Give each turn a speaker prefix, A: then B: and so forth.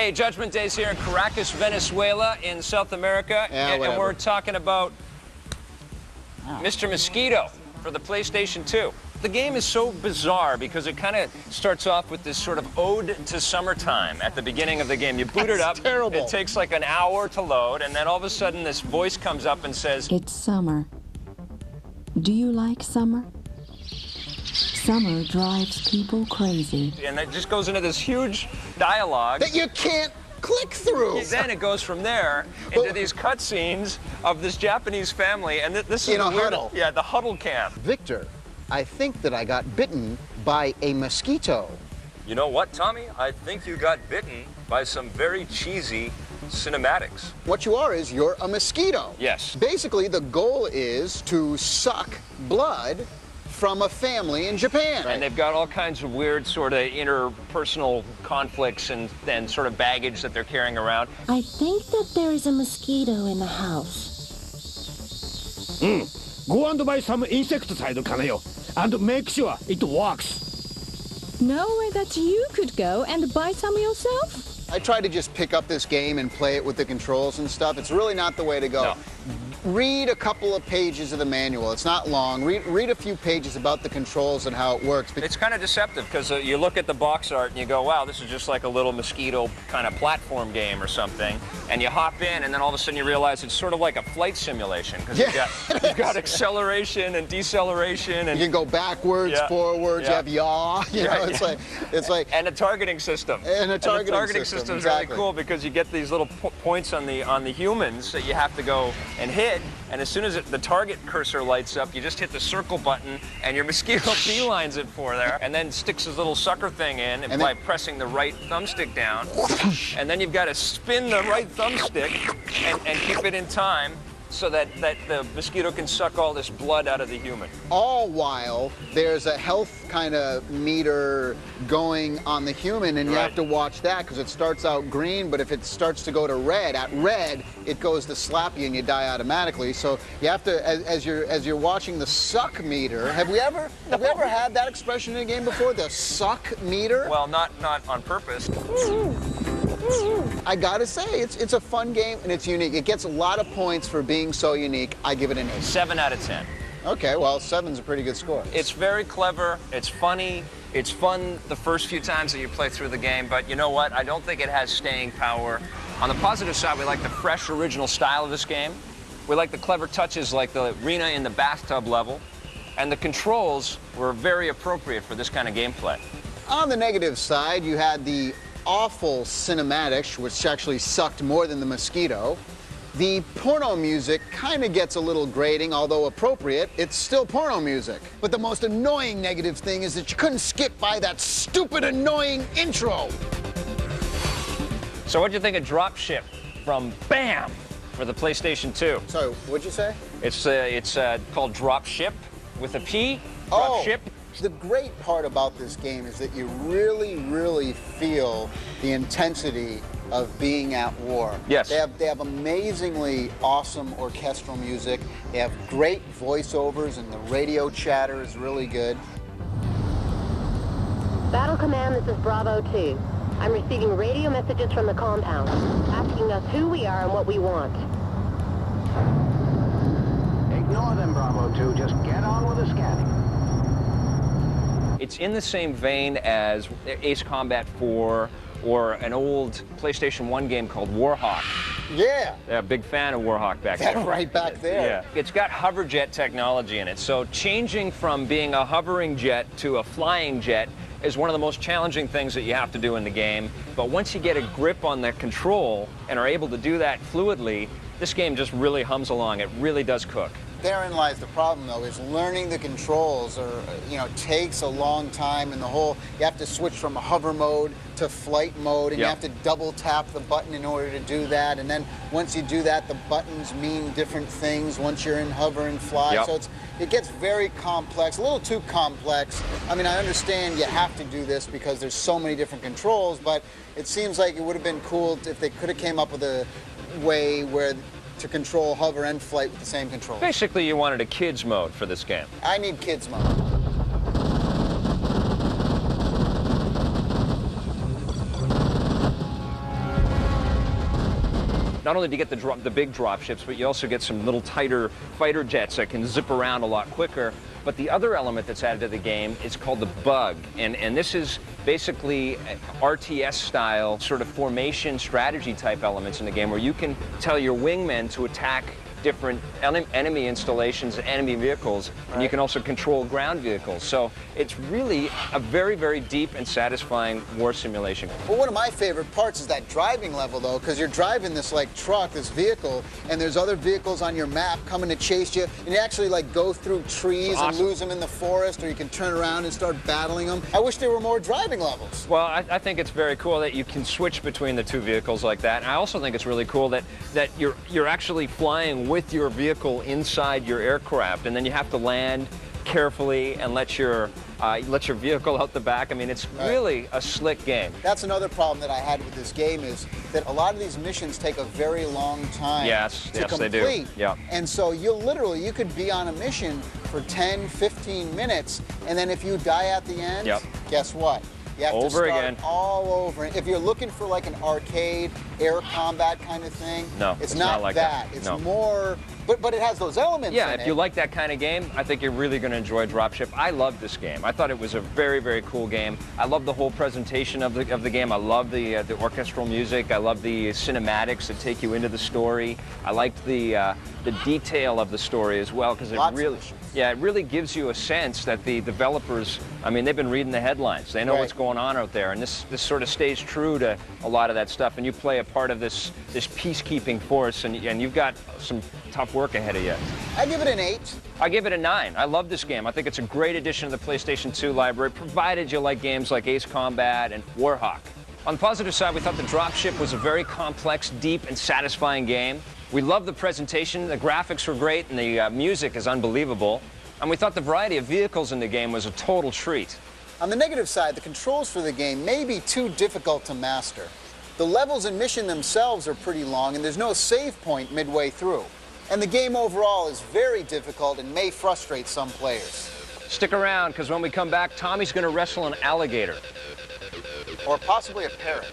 A: Hey, Judgment Day's here in Caracas, Venezuela, in South America, and we're talking about Mr. Mosquito for the PlayStation 2. The game is so bizarre because it kind of starts off with this sort of ode to summertime at the beginning of the game. You boot it up,
B: terrible.
A: It takes like an hour to load, and then all of a sudden this voice comes up and says,
C: "It's summer. Do you like summer? Summer drives people crazy."
A: And it just goes into this huge dialogue
B: that you can't click through.
A: Then it goes from there into these cutscenes of this Japanese family, and this is
B: in a huddle.
A: Yeah, the huddle camp.
B: Victor, I think that I got bitten by a mosquito.
A: You know what, Tommy? I think you got bitten by some very cheesy cinematics.
B: What you are is you're a mosquito.
A: Yes.
B: Basically, the goal is to suck blood from a family in Japan.
A: And they've got all kinds of weird sort of interpersonal conflicts and sort of baggage that they're carrying around.
D: I think that there is a mosquito in the house.
E: Go and buy some insecticide, Kanayo, and make sure it works.
C: Nowhere that you could go and buy some yourself?
B: I tried to just pick up this game and play it with the controls and stuff. It's really not the way to go.
A: No.
B: Read a couple of pages of the manual. It's not long. Read a few pages about the controls and how it works.
A: It's kind of deceptive because you look at the box art and you go, wow, this is just like a little mosquito kind of platform game or something. And you hop in and then all of a sudden you realize it's sort of like a flight simulation because you've got acceleration and deceleration. And
B: you can go backwards, forwards, you have yaw. You know, it's like
A: and a targeting system.
B: And a targeting
A: system is
B: exactly.
A: really cool because you get these little points on the humans that you have to go and hit. And as soon as the target cursor lights up, you just hit the circle button, and your mosquito beelines it for there, and then sticks his little sucker thing in and by pressing the right thumbstick down. And then you've got to spin the right thumbstick and keep it in time so that the mosquito can suck all this blood out of the human.
B: All while there's a health kind of meter going on the human, and you have to watch that because it starts out green, but if it starts to go to red, at red, it goes to slap you and you die automatically. So you have to, as you're watching the suck meter, have we ever had that expression in a game before? The suck meter?
A: Well, not on purpose.
B: I gotta say, it's a fun game and it's unique. It gets a lot of points for being so unique. I give it an 8.
A: 7 out of 10.
B: Okay, well, 7's a pretty good score.
A: It's very clever, it's funny, it's fun the first few times that you play through the game, but you know what? I don't think it has staying power. On the positive side, we like the fresh, original style of this game. We like the clever touches like the arena in the bathtub level, and the controls were very appropriate for this kind of gameplay.
B: On the negative side, you had the awful cinematics, which actually sucked more than the mosquito. The porno music kind of gets a little grating, although appropriate. It's still porno music. But the most annoying negative thing is that you couldn't skip by that stupid, annoying intro.
A: So what'd you think of DropShip from BAM for the PlayStation 2?
B: So, what'd you say?
A: It's called DropShip with a P.
B: Oh.
A: DropShip.
B: The great part about this game is that you really, really feel the intensity of being at war.
A: Yes.
B: They have amazingly awesome orchestral music. They have great voiceovers, and the radio chatter is really good.
D: Battle Command, this is Bravo 2. I'm receiving radio messages from the compound, asking us who we are and what we want.
E: Ignore them, Bravo 2. Just get on with the scanning.
A: It's in the same vein as Ace Combat 4 or an old PlayStation 1 game called Warhawk.
B: Yeah.
A: Yeah, a big fan of Warhawk back there.
B: Right back there.
A: Yeah. It's got hover jet technology in it, so changing from being a hovering jet to a flying jet is one of the most challenging things that you have to do in the game. But once you get a grip on the control and are able to do that fluidly, this game just really hums along. It really does cook.
B: Therein lies the problem, though, is learning the controls takes a long time, and you have to switch from a hover mode to flight mode, and you have to double tap the button in order to do that, and then once you do that, the buttons mean different things once you're in hover and fly, so it gets very complex, a little too complex. I mean, I understand you have to do this because there's so many different controls, but it seems like it would have been cool if they could have came up with a way where to control hover and flight with the same control.
A: Basically, you wanted a kids mode for this game.
B: I need kids mode.
A: not only do you get the big drop ships, but you also get some little tighter fighter jets that can zip around a lot quicker. But the other element that's added to the game is called the bug, and this is basically RTS-style sort of formation strategy type elements in the game where you can tell your wingmen to attack different enemy installations, enemy vehicles, and you can also control ground vehicles. So it's really a very, very deep and satisfying war simulation.
B: Well, one of my favorite parts is that driving level, though, because you're driving this like truck, this vehicle, and there's other vehicles on your map coming to chase you, and you actually like go through trees and lose them in the forest, or you can turn around and start battling them. I wish there were more driving levels.
A: Well, I think it's very cool that you can switch between the two vehicles like that. And I also think it's really cool that you're actually flying with your vehicle inside your aircraft, and then you have to land carefully and let your vehicle out the back. I mean, it's really a slick game.
B: That's another problem that I had with this game is that a lot of these missions take a very long time to complete.
A: They do. Yeah.
B: And so you could be on a mission for 10, 15 minutes, and then if you die at the end, guess what? You have to start again. All over. If you're looking for like an arcade, air combat kind of thing,
A: no,
B: it's not like that. It's more, but it has those elements in
A: if you like that kind of game, I think you're really going to enjoy Dropship. I love this game. I thought it was a very, very cool game. I love the whole presentation of the game. I love the orchestral music. I love the cinematics that take you into the story. I liked the detail of the story as well, because it really gives you a sense that the developers, I mean, they've been reading the headlines. They know what's going on out there, and this sort of stays true to a lot of that stuff. And you play a part of this peacekeeping force, and you've got some tough work ahead of you.
B: I give it an 8.
A: I give it a 9. I love this game. I think it's a great addition to the PlayStation 2 library, provided you like games like Ace Combat and Warhawk. On the positive side, we thought the Dropship was a very complex, deep, and satisfying game. We love the presentation, the graphics were great, and the music is unbelievable. And we thought the variety of vehicles in the game was a total treat.
B: On the negative side, the controls for the game may be too difficult to master. The levels and mission themselves are pretty long, and there's no save point midway through. And the game overall is very difficult and may frustrate some players.
A: Stick around, because when we come back, Tommy's going to wrestle an alligator.
B: Or possibly a parrot.